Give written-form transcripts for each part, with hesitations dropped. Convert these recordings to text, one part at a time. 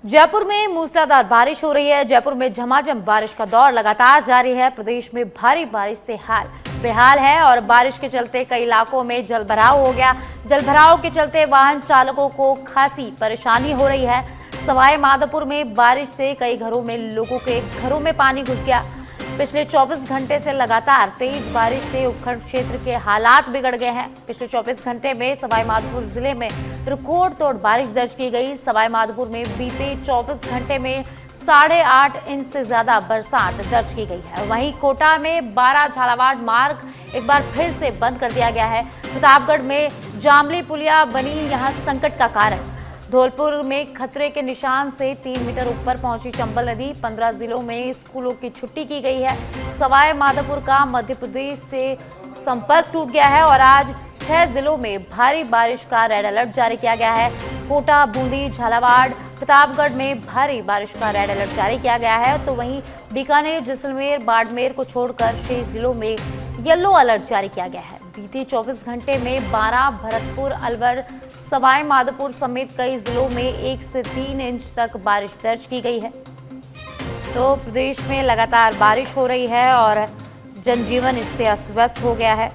जयपुर में मूसलाधार बारिश हो रही है। जयपुर में झमाझम बारिश का दौर लगातार जारी है। प्रदेश में भारी बारिश से हाल बेहाल है और बारिश के चलते कई इलाकों में जलभराव हो गया। जलभराव के चलते वाहन चालकों को खासी परेशानी हो रही है। सवाई माधोपुर में बारिश से कई घरों में लोगों के घरों में पानी घुस गया। पिछले 24 घंटे से लगातार तेज बारिश से उपखंड क्षेत्र के हालात बिगड़ गए हैं। पिछले 24 घंटे में सवाई माधोपुर जिले में रिकॉर्ड तोड़ बारिश दर्ज की गई। सवाई माधोपुर में बीते 24 घंटे में 8.5 इंच से ज्यादा बरसात दर्ज की गई है। वहीं कोटा में 12 झालावाड़ मार्ग एक बार फिर से बंद कर दिया गया है। प्रतापगढ़ में जामली पुलिया बनी यहां संकट का कारण। धौलपुर में खतरे के निशान से 3 मीटर ऊपर पहुंची चंबल नदी। 15 जिलों में स्कूलों की छुट्टी की गई है। सवाई माधोपुर का मध्य प्रदेश से संपर्क टूट गया है और आज 6 जिलों में भारी बारिश का रेड अलर्ट जारी किया गया है। कोटा, बूंदी, झालावाड़, प्रतापगढ़ में भारी बारिश का रेड अलर्ट जारी किया गया है। तो वहीं बीकानेर, जैसलमेर, बाड़मेर को छोड़कर शेष जिलों में येलो अलर्ट जारी किया गया है। बीते 24 घंटे में 12, भरतपुर, अलवर, सवाई माधोपुर समेत कई जिलों में 1 से 3 इंच तक बारिश दर्ज की गई है। तो प्रदेश में लगातार बारिश हो रही है और जनजीवन इससे अस्त व्यस्त हो गया है।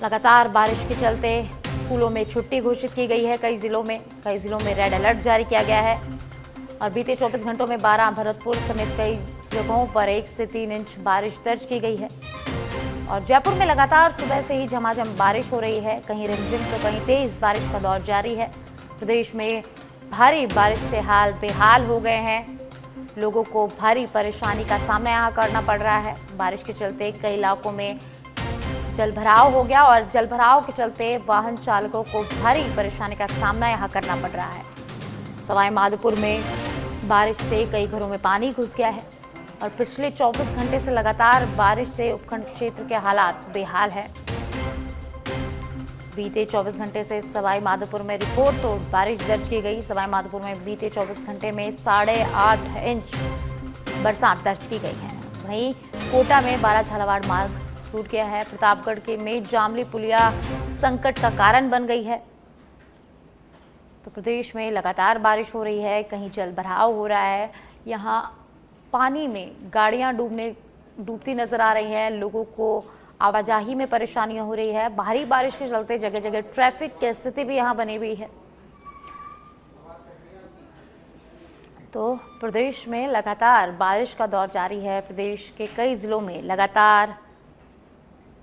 लगातार बारिश के चलते स्कूलों में छुट्टी घोषित की गई है। कई जिलों में रेड अलर्ट जारी किया गया है और बीते 24 घंटों में 12, भरतपुर समेत कई जगहों पर 1 से 3 इंच बारिश दर्ज की गई है। और जयपुर में लगातार सुबह से ही झमाझम बारिश हो रही है। कहीं रिमझिम तो कहीं तेज बारिश का दौर जारी है। प्रदेश में भारी बारिश से हाल बेहाल हो गए हैं। लोगों को भारी परेशानी का सामना यहाँ करना पड़ रहा है। बारिश के चलते कई इलाकों में जलभराव हो गया और जलभराव के चलते वाहन चालकों को भारी परेशानी का सामना यहाँ करना पड़ रहा है। सवाई माधोपुर में बारिश से कई घरों में पानी घुस गया है और पिछले 24 घंटे से लगातार बारिश से उपखंड क्षेत्र के हालात बेहाल है। बीते 24 घंटे से सवाई माधोपुर में रिकॉर्ड तोड़ बारिश दर्ज की गई। सवाई माधोपुर में बीते 24 घंटे में 8.5 इंच बरसात दर्ज की गई है। वहीं कोटा में 12 झालावाड़ मार्ग टूट गया है। प्रतापगढ़ के में जामली पुलिया संकट का कारण बन गई है। तो प्रदेश में लगातार बारिश हो रही है। कहीं जलभराव हो रहा है। यहाँ पानी में गाड़ियां डूबती नजर आ रही हैं। लोगों को आवाजाही में परेशानियां हो रही है। भारी बारिश के चलते जगह जगह ट्रैफिक की स्थिति भी यहां बनी हुई है। तो प्रदेश में लगातार बारिश का दौर जारी है। प्रदेश के कई जिलों में लगातार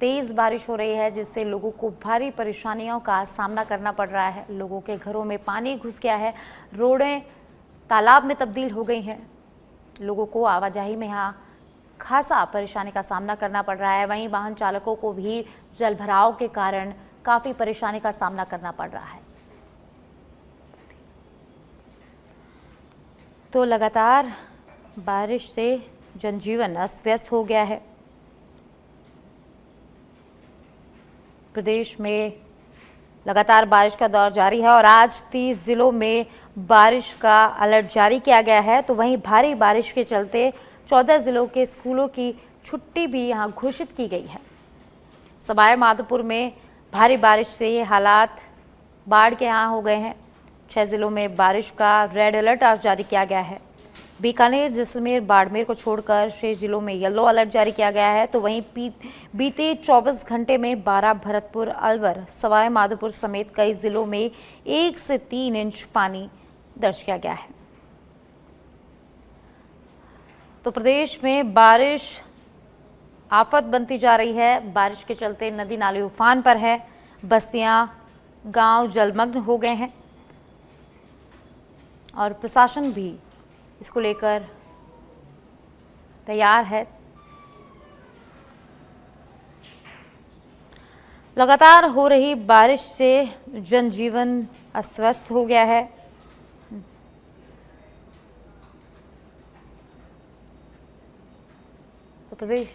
तेज बारिश हो रही है, जिससे लोगों को भारी परेशानियों का सामना करना पड़ रहा है। लोगों के घरों में पानी घुस गया है। रोडें तालाब में तब्दील हो गई हैं। लोगों को आवाजाही में यहाँ खासा परेशानी का सामना करना पड़ रहा है। वहीं वाहन चालकों को भी जलभराव के कारण काफ़ी परेशानी का सामना करना पड़ रहा है। तो लगातार बारिश से जनजीवन अस्त व्यस्त हो गया है। प्रदेश में लगातार बारिश का दौर जारी है और आज 30 जिलों में बारिश का अलर्ट जारी किया गया है। तो वहीं भारी बारिश के चलते 14 जिलों के स्कूलों की छुट्टी भी यहां घोषित की गई है। सवाई माधोपुर में भारी बारिश से ये हालात बाढ़ के यहाँ हो गए हैं। 6 जिलों में बारिश का रेड अलर्ट आज जारी किया गया है। बीकानेर, जैसलमेर, बाड़मेर को छोड़कर शेष जिलों में येलो अलर्ट जारी किया गया है। तो वहीं बीते 24 घंटे में 12, भरतपुर, अलवर, सवाई माधोपुर समेत कई जिलों में 1 से 3 इंच पानी दर्ज किया गया है। तो प्रदेश में बारिश आफत बनती जा रही है। बारिश के चलते नदी नाले उफान पर है। बस्तियां, गांव जलमग्न हो गए हैं और प्रशासन भी इसको लेकर तैयार है। लगातार हो रही बारिश से जनजीवन अस्त व्यस्त हो गया है। तो प्रदेश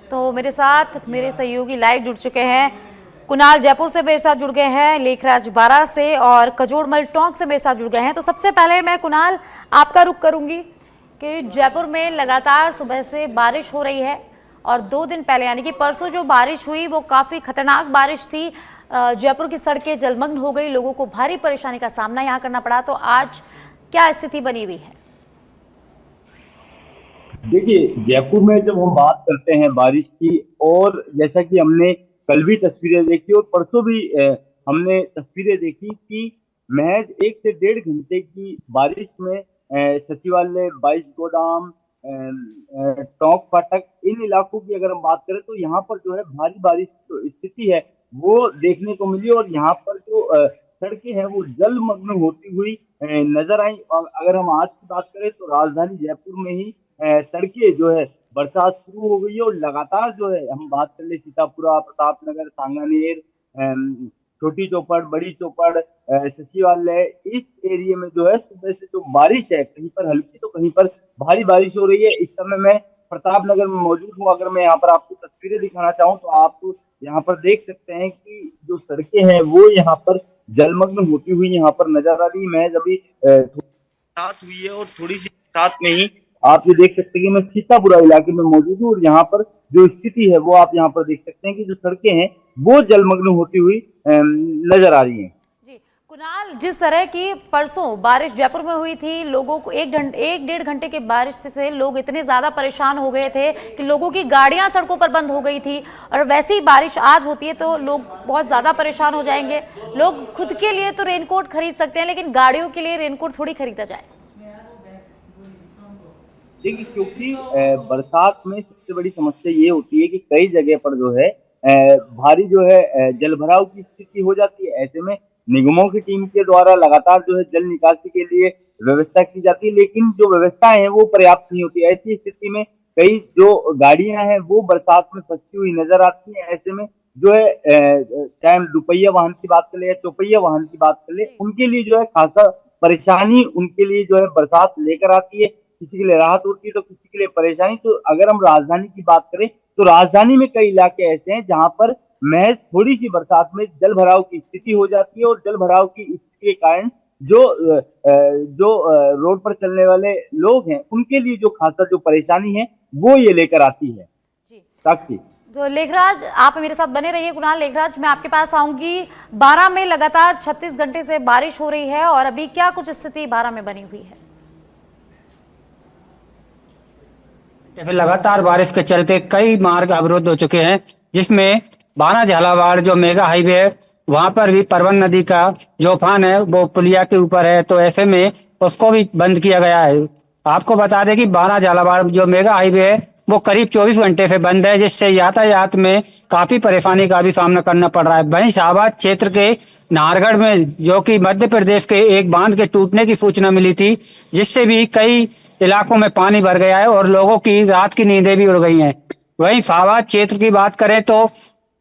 तो मेरे साथ मेरे सहयोगी लाइव जुड़ चुके हैं। कुणाल जयपुर से मेरे साथ जुड़ गए हैं, लेखराज बारा से और कजोड़मल टोंक से मेरे साथ जुड़ गए हैं। तो सबसे पहले मैं कुणाल आपका रुख करूंगी कि जयपुर में लगातार सुबह से बारिश हो रही है और 2 दिन पहले यानी कि परसों जो बारिश हुई वो काफ़ी खतरनाक बारिश थी। जयपुर की सड़कें जलमग्न हो गई, लोगों को भारी परेशानी का सामना यहाँ करना पड़ा। तो आज क्या स्थिति बनी हुई है? देखिए, जयपुर में जब हम बात करते हैं बारिश की, और जैसा कि हमने कल भी तस्वीरें देखी और परसों भी हमने तस्वीरें देखी कि महज 1 से डेढ़ घंटे की बारिश में सचिवालय, बाईस गोदाम, टोंक फाटक, इन इलाकों की अगर हम बात करें तो यहाँ पर जो है भारी बारिश की स्थिति है वो देखने को मिली। और यहाँ पर जो सड़कें हैं वो जलमग्न होती हुई नजर आई। और अगर हम आज की बात करें तो राजधानी जयपुर में ही सड़कें जो है बरसात शुरू हो गई है, और लगातार जो है हम बात कर ले सीतापुरा, प्रताप नगर, सांगानेर, छोटी चौपड़, बड़ी चौपड़, सचिवालय, इस एरिया में जो है सुबह से जो बारिश है, कहीं पर हल्की तो कहीं पर भारी बारिश हो रही है। इस समय मैं प्रताप नगर में मौजूद हूँ। अगर मैं यहाँ पर आपको तस्वीरें दिखाना चाहूँ तो आप यहाँ पर देख सकते हैं कि जो सड़कें हैं वो यहाँ पर जलमग्न होती हुई यहाँ पर नजर आ रही। मैं अभी बरसात हुई है और थोड़ी सी साथ में ही आप ये देख सकते हैं कि मैं सीतापुरा इलाके में मौजूद हूँ, और यहाँ पर जो स्थिति है वो आप यहाँ पर देख सकते हैं कि जो सड़कें हैं वो जलमग्न होती हुई नजर आ रही हैं। जी कुणाल, जिस तरह की परसों बारिश जयपुर में हुई थी, लोगों को 1-1.5 घंटे की बारिश से लोग इतने ज्यादा परेशान हो गए थे कि लोगों की गाड़ियां सड़कों पर बंद हो गई थी। और वैसी ही बारिश आज होती है तो लोग बहुत ज्यादा परेशान हो जाएंगे। लोग खुद के लिए तो रेनकोट खरीद सकते हैं, लेकिन गाड़ियों के लिए रेनकोट थोड़ी खरीदा जाए। देखिए, क्योंकि बरसात में सबसे बड़ी समस्या ये होती है कि कई जगह पर जो है भारी जो है जलभराव की स्थिति हो जाती है। ऐसे में निगमों की टीम के द्वारा लगातार जो है जल निकासी के लिए व्यवस्था की जाती है, लेकिन जो व्यवस्थाएं हैं वो पर्याप्त नहीं होती। ऐसी स्थिति में कई जो गाड़ियां हैं वो बरसात में फंसी हुई नजर आती हैं। ऐसे में जो है चाहे हम दुपहिया वाहन की बात कर ले या चौपहिया वाहन की बात कर ले, उनके लिए जो है खासा परेशानी उनके लिए जो है बरसात लेकर आती है। किसी के लिए राहत होती है तो किसी के लिए परेशानी। तो अगर हम राजधानी की बात करें तो राजधानी में कई इलाके ऐसे हैं जहां पर महज थोड़ी सी बरसात में जल भराव की स्थिति हो जाती है, और जल भराव की स्थिति के कारण जो रोड पर चलने वाले लोग हैं उनके लिए जो खासा जो परेशानी है वो ये लेकर आती है। साक्षी, तो लेखराज, आप मेरे साथ बने रहिए। कुणाल, लेखराज, मैं आपके पास आऊंगी। 12 में लगातार 36 घंटे से बारिश हो रही है और अभी क्या कुछ स्थिति 12 में बनी हुई है? फिर लगातार बारिश के चलते कई मार्ग अवरुद्ध हो चुके हैं, जिसमें बाना झालावाड़ जो मेगा हाईवे है वहां पर भी परवन नदी का जो उफान है वो पुलिया के ऊपर है, तो ऐसे में उसको भी बंद किया गया है। आपको बता दें कि बाना झालावाड़ जो मेगा हाईवे है वो करीब 24 घंटे से बंद है, जिससे यातायात में काफी परेशानी का भी सामना करना पड़ रहा है। वहीं शाहबाद क्षेत्र के नाहरगढ़ में जो कि मध्य प्रदेश के एक बांध के टूटने की सूचना मिली थी, जिससे भी कई इलाकों में पानी भर गया है और लोगों की रात की नींदें भी उड़ गई हैं। वहीं फावाद क्षेत्र की बात करें तो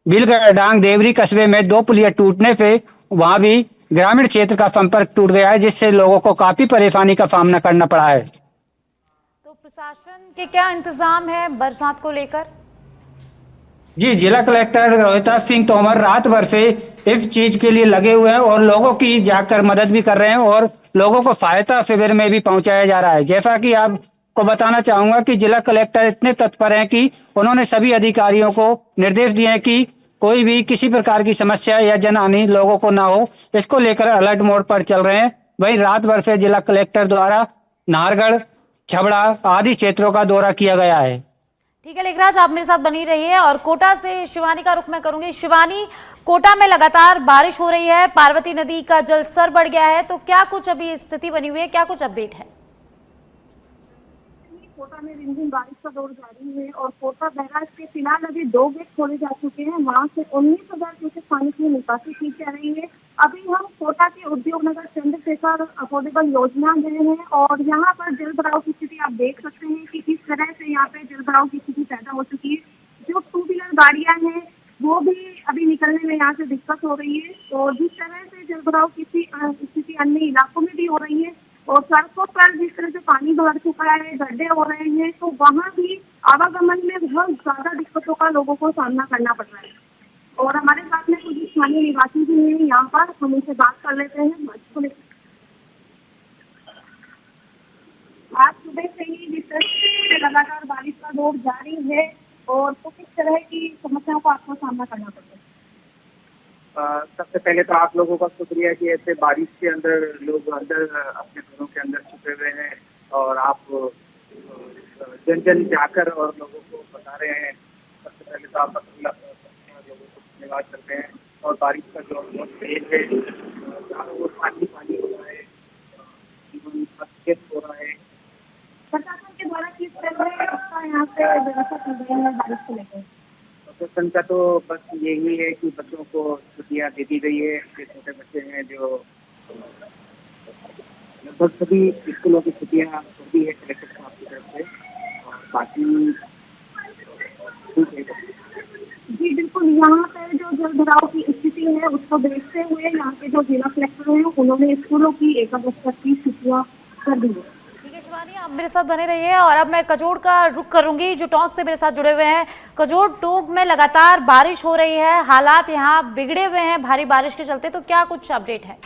बिलगढ़ डांग देवरी कस्बे में 2 पुलिया टूटने से वहां भी ग्रामीण क्षेत्र का संपर्क टूट गया है, जिससे लोगों को काफी परेशानी का सामना करना पड़ा है। तो प्रशासन के क्या इंतजाम है बरसात को लेकर? जी, जिला कलेक्टर रोहिता सिंह तोमर रात भर से इस चीज के लिए लगे हुए हैं और लोगों की जाकर मदद भी कर रहे हैं और लोगों को सहायता शिविर में भी पहुंचाया जा रहा है। जैसा कि आपको बताना चाहूंगा कि जिला कलेक्टर इतने तत्पर हैं कि उन्होंने सभी अधिकारियों को निर्देश दिए हैं कि कोई भी किसी प्रकार की समस्या या जनहानि लोगों को ना हो, इसको लेकर अलर्ट मोड पर चल रहे हैं। वहीं रात भर से जिला कलेक्टर द्वारा नाहरगढ़, छबड़ा आदि क्षेत्रों का दौरा किया गया है। ठीक है लेखराज, आप मेरे साथ बनी रहिए। और कोटा से शिवानी का रुख मैं करूंगी। शिवानी, कोटा में लगातार बारिश हो रही है, पार्वती नदी का जल स्तर बढ़ गया है, तो क्या कुछ अभी स्थिति बनी हुई है, क्या कुछ अपडेट है? कोटा में रिमझिम बारिश का दौर जारी है और कोटा बैराज के फिलहाल अभी 2 गेट खोले जा चुके हैं। वहां से 19,000 क्यूसेक पानी की निकासी की जा रही है। अभी हम कोटा के उद्योग नगर चंद्रशेखर अफोर्डेबल योजना गए हैं और यहाँ पर जल भराव की स्थिति आप देख सकते हैं कि किस तरह से यहाँ पे जल भराव की स्थिति पैदा हो चुकी है। जो 2 व्हीलर गाड़ियां हैं वो भी अभी निकलने में यहाँ से दिक्कत हो रही है। तो जिस तरह से जल भराव की स्थिति अन्य इलाकों में भी हो रही है और सड़कों पर जिस तरह से पानी भर चुका है, गड्ढे हो रहे हैं, तो वहाँ भी आवागमन में बहुत ज्यादा दिक्कतों का लोगों को सामना करना पड़ रहा है। और हमारे साथ में कुछ स्थानीय निवासी भी हैं यहाँ पर, हम उनसे बात कर लेते हैं। आज सुबह से ही दौर जारी है और तो किस तरह की समस्याओं का आपको सामना करना पड़ता है? सबसे पहले तो आप लोगों का शुक्रिया कि ऐसे बारिश के अंदर लोग अंदर अपने घरों के अंदर छुपे हुए हैं और आप जन जन जाकर और लोगों को बता रहे हैं। सबसे पहले तो आप लोगों को धन्यवाद करते हैं। और बारिश का जो बहुत तेज है, चारों ओर पानी पानी हो रहा है, जीवन अस्त हो रहा है। प्रशासन के द्वारा किस तरह आपका यहाँ पे व्यवस्था की गई है बारिश को लेकर? प्रशासन का तो बस यही है कि बच्चों को छुट्टियां दे दी गई है। जो छोटे बच्चे हैं जो लगभग सभी स्कूलों की छुट्टियां कर दी है कलेक्टर साहब की तरफ से। और बाकी ठीक है। जी बिल्कुल, यहाँ पे जो जल भराव की स्थिति है उसको देखते हुए यहाँ के जो जिला कलेक्टर हैं उन्होंने स्कूलों की 1 अगस्त तक की छुट्टियां कर दी है। ठीक है शिवानी, आप मेरे साथ बने रहिए और अब मैं कजोड़ का रुख करूंगी जो टोंक से मेरे साथ जुड़े हुए हैं। कजोड़, टोंक में लगातार बारिश हो रही है, हालात यहाँ बिगड़े हुए हैं भारी बारिश के चलते, तो क्या कुछ अपडेट है?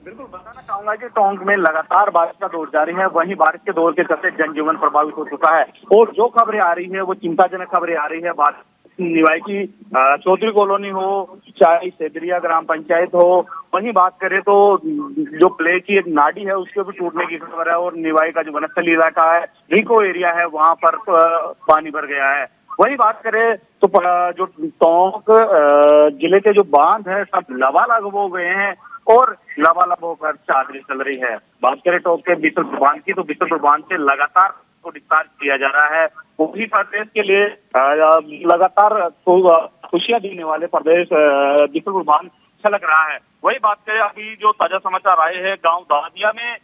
बिल्कुल बताना चाहूंगा कि टोंक में लगातार बारिश का दौर जारी है। वहीं बारिश के दौर के चलते जनजीवन प्रभावित हो चुका है और जो खबरें आ रही है वो चिंताजनक खबरें आ रही है। बारिश निवाई की चौधरी कॉलोनी हो चाहे सेदरिया ग्राम पंचायत हो, वहीं बात करें तो जो प्ले की एक नाडी है उसके भी टूटने की खबर है। और निवाई का जो वनस्थली इलाका है, रिको एरिया है, वहां पर पानी भर गया है। वही बात करें तो जो टोंक जिले के जो बांध है सब लबालब हो गए हैं और लबालब होकर चादरी चल रही है। बात करें टोंक के बिसलपुर बांध की, तो बिसलपुर बांध से लगातार को डिस्चार्ज किया जा रहा है। पूरी प्रदेश के लिए लगातार खुशियां देने वाले प्रदेश बिसलपुर बांध छलक रहा है। वही बात करें अभी जो ताजा समाचार आए हैं गांव दादिया में,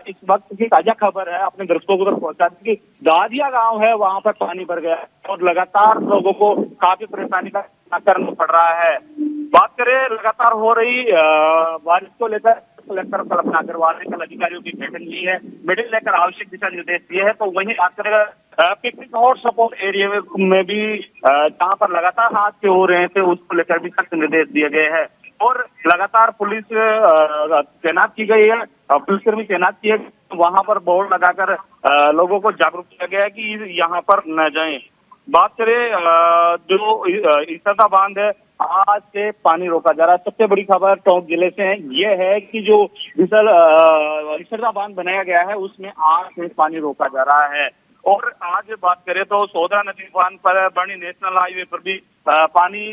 इस वक्त की ताजा खबर है अपने दर्शकों को तक पहुंचा दी कि दादिया गांव है वहां पर पानी भर गया है और लगातार लोगों को काफी परेशानी का सामना करना पड़ रहा है। बात करें लगातार हो रही बारिश को लेकर कलेक्टर कल्पना अग्रवाल ने कल अधिकारियों की मीटिंग ली है। मीटिंग लेकर आवश्यक दिशा निर्देश दिए हैं। तो वहीं बात करें पिकनिक और सपोर्ट एरिया में भी जहां पर लगातार हादसे हो रहे थे उसको लेकर भी सख्त निर्देश दिए गए हैं और लगातार पुलिस तैनात की गई है, पुलिसकर्मी तैनात किए, वहां पर बोर्ड लगाकर लोगों को जागरूक किया गया है कि यहाँ पर न जाएं। बात करें जो इसरदा बांध है, आज से पानी रोका जा रहा है। सबसे बड़ी खबर टोंक जिले से ये है कि जो इसरदा बांध बनाया गया है उसमें आज से पानी रोका जा रहा है। और आज बात करें तो सोदरा नदी बांध पर बड़ी नेशनल हाईवे पर भी पानी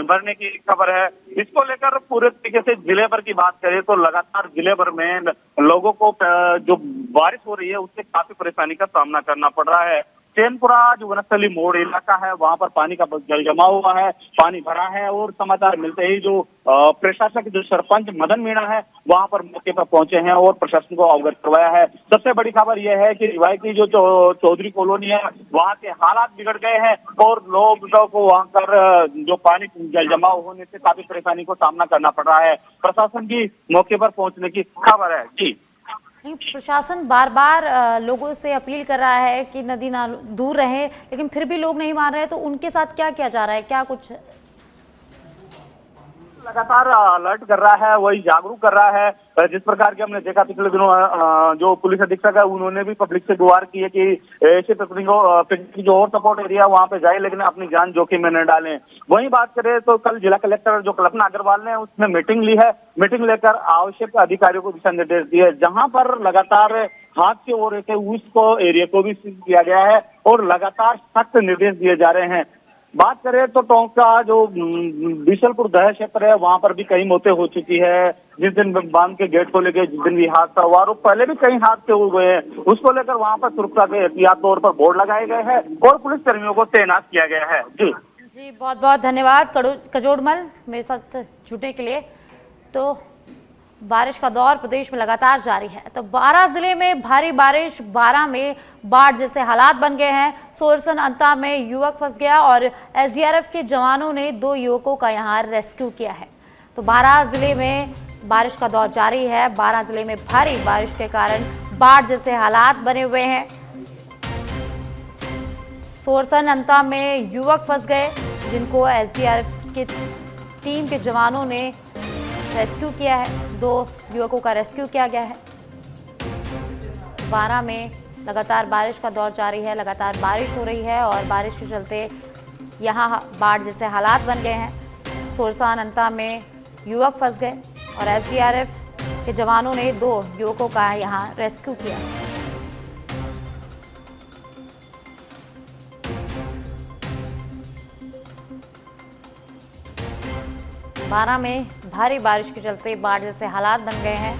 भरने की खबर है। इसको लेकर पूरे तरीके से जिले भर की बात करें तो लगातार जिले भर में लोगों को जो बारिश हो रही है उससे काफी परेशानी का सामना करना पड़ रहा है। चैनपुरा जो वनस्थली मोड़ इलाका है वहां पर पानी का जल जमा हुआ है, पानी भरा है और समाचार मिलते ही जो प्रशासक जो सरपंच मदन मीणा है वहां पर मौके पर पहुंचे हैं और प्रशासन को अवगत करवाया है। सबसे बड़ी खबर यह है कि रिवाई की जो चौधरी कॉलोनी है वहां के हालात बिगड़ गए हैं और लोगों को वहां पर जो पानी जल जमा होने से काफी परेशानी को सामना करना पड़ रहा है। प्रशासन की मौके पर पहुंचने की खबर है। जी नहीं, प्रशासन बार बार लोगों से अपील कर रहा है कि नदी नालों दूर रहे, लेकिन फिर भी लोग नहीं मान रहे, तो उनके साथ क्या किया जा रहा है, क्या कुछ लगातार अलर्ट कर रहा है, वही जागरूक कर रहा है। जिस प्रकार के हमने देखा पिछले दिनों जो पुलिस अधीक्षक है उन्होंने भी पब्लिक से गुहार की है कि ऐसे पिकनिक जो और सपोर्ट एरिया वहां पे जाए लेकिन अपनी जान जोखिम में न डालें। वहीं बात करें तो कल जिला कलेक्टर जो कल्पना अग्रवाल ने उसने मीटिंग ली है, मीटिंग लेकर आवश्यक अधिकारियों को दिशा निर्देश दिए। जहां पर लगातार हादसे हो रहे थे उसको एरिया को भी सील किया गया है और लगातार सख्त निर्देश दिए जा रहे हैं। बात करें तो टोंक का जो बिशलपुर दह क्षेत्र है वहां पर भी कई मौतें हो चुकी है। जिस दिन बांध के गेट को लेकर जिस दिन भी हादसा हुआ और पहले भी कई हादसे हो गए हैं, उसको लेकर वहां पर सुरक्षा के एहतियात तौर पर बोर्ड लगाए गए हैं और पुलिस कर्मियों को तैनात किया गया है। जी बहुत बहुत धन्यवाद कजोड़मल मेरे साथ जुड़ने के लिए। तो बारिश का दौर प्रदेश में लगातार जारी है। तो 12 जिले में भारी बारिश, 12 में बाढ़ जैसे हालात बन गए हैं। सोरसन अंता में युवक फंस गया और एसडीआरएफ के जवानों ने 2 युवकों का यहां रेस्क्यू किया है। तो 12 जिले में बारिश का दौर जारी है। 12 जिले में भारी बारिश के कारण बाढ़ जैसे हालात बने हुए हैं। सोरसन अंता में युवक फंस गए जिनको एसडीआरएफ की टीम के जवानों ने रेस्क्यू किया है। 2 युवकों का रेस्क्यू किया गया है। 12 में लगातार बारिश का दौर जारी है, लगातार बारिश हो रही है और बारिश के चलते यहाँ बाढ़ जैसे हालात बन गए हैं। सोरसान अंता में युवक फंस गए और एसडीआरएफ के जवानों ने 2 युवकों का यहाँ रेस्क्यू किया। बारा में भारी बारिश के चलते बाढ़ जैसे हालात बन गए हैं।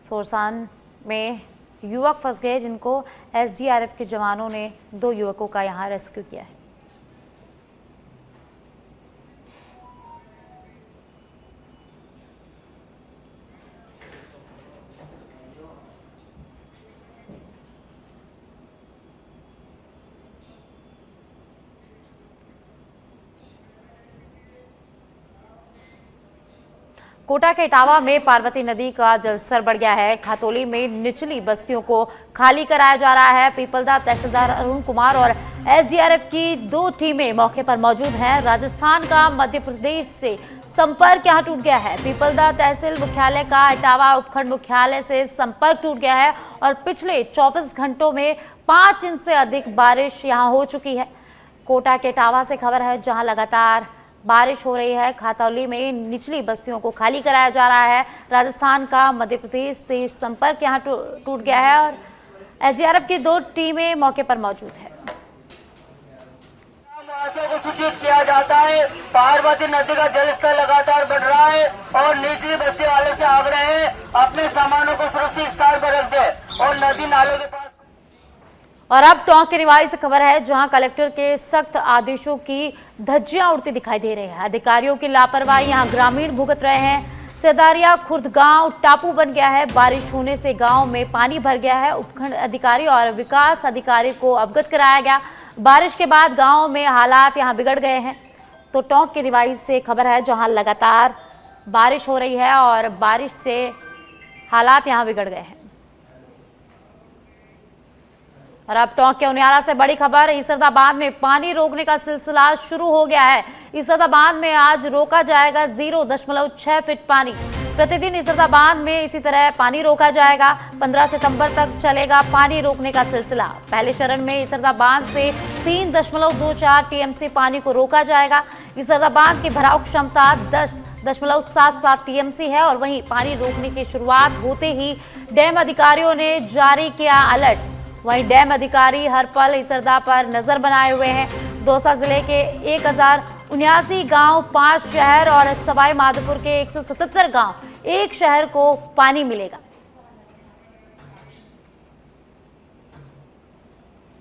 सोरसान में युवक फंस गए जिनको एसडीआरएफ के जवानों ने 2 युवकों का यहां रेस्क्यू किया है। कोटा के इटावा में पार्वती नदी का जलस्तर बढ़ गया है। खातौली में निचली बस्तियों को खाली कराया जा रहा है। पीपलदा तहसीलदार अरुण कुमार और एसडीआरएफ की 2 टीमें मौके पर मौजूद हैं। राजस्थान का मध्य प्रदेश से संपर्क यहां टूट गया है। पीपलदा तहसील मुख्यालय का इटावा उपखंड मुख्यालय से संपर्क टूट गया है और पिछले 24 घंटों में 5 इंच से अधिक बारिश यहां हो चुकी है। कोटा के इटावा से खबर है जहां लगातार बारिश हो रही है। खातौली में निचली बस्तियों को खाली कराया जा रहा है। राजस्थान का मध्य प्रदेश से संपर्क यहां टूट गया है और एसडीआरएफ की 2 टीमें मौके पर मौजूद है। को सूचित किया जाता है। पार्वती नदी का जलस्तर लगातार बढ़ रहा है और निचली बस्ती वालों से आग्रह है अपने सामानों को सुरक्षित स्थान पर रख दे और नदी नालों के पास। और अब टोंक के निवाई से खबर है जहां कलेक्टर के सख्त आदेशों की धज्जियां उड़ती दिखाई दे रही है। अधिकारियों की लापरवाही यहां ग्रामीण भुगत रहे हैं। सेदारिया खुर्द गांव टापू बन गया है। बारिश होने से गांव में पानी भर गया है। उपखंड अधिकारी और विकास अधिकारी को अवगत कराया गया। बारिश के बाद गांव में हालात यहां बिगड़ गए हैं। तो टोंक के निवाई से खबर है जहां लगातार बारिश हो रही है और बारिश से हालात यहां बिगड़ गए हैं। और अब टोंक के उनियारा से बड़ी खबर, ईसरदाबाद में पानी रोकने का सिलसिला शुरू हो गया है। ईसरदाबाद में आज रोका जाएगा 0.6 फीट पानी। प्रतिदिन ईसरदाबाद में इसी तरह पानी रोका जाएगा। 15 सितंबर तक चलेगा पानी रोकने का सिलसिला। पहले चरण में ईसरदाबाद से 3.24 टीएमसी पानी को रोका जाएगा। ईसरदाबाद की भराव क्षमता 10.77 टीएमसी है और वहीं पानी रोकने की शुरुआत होते ही डैम अधिकारियों ने जारी किया अलर्ट। वहीं डैम अधिकारी हर पल ईसरदा पर नजर बनाए हुए हैं। दौसा जिले के 1079 गांव, 5 शहर और सवाई माधोपुर के 177 गांव, 1 शहर को पानी मिलेगा।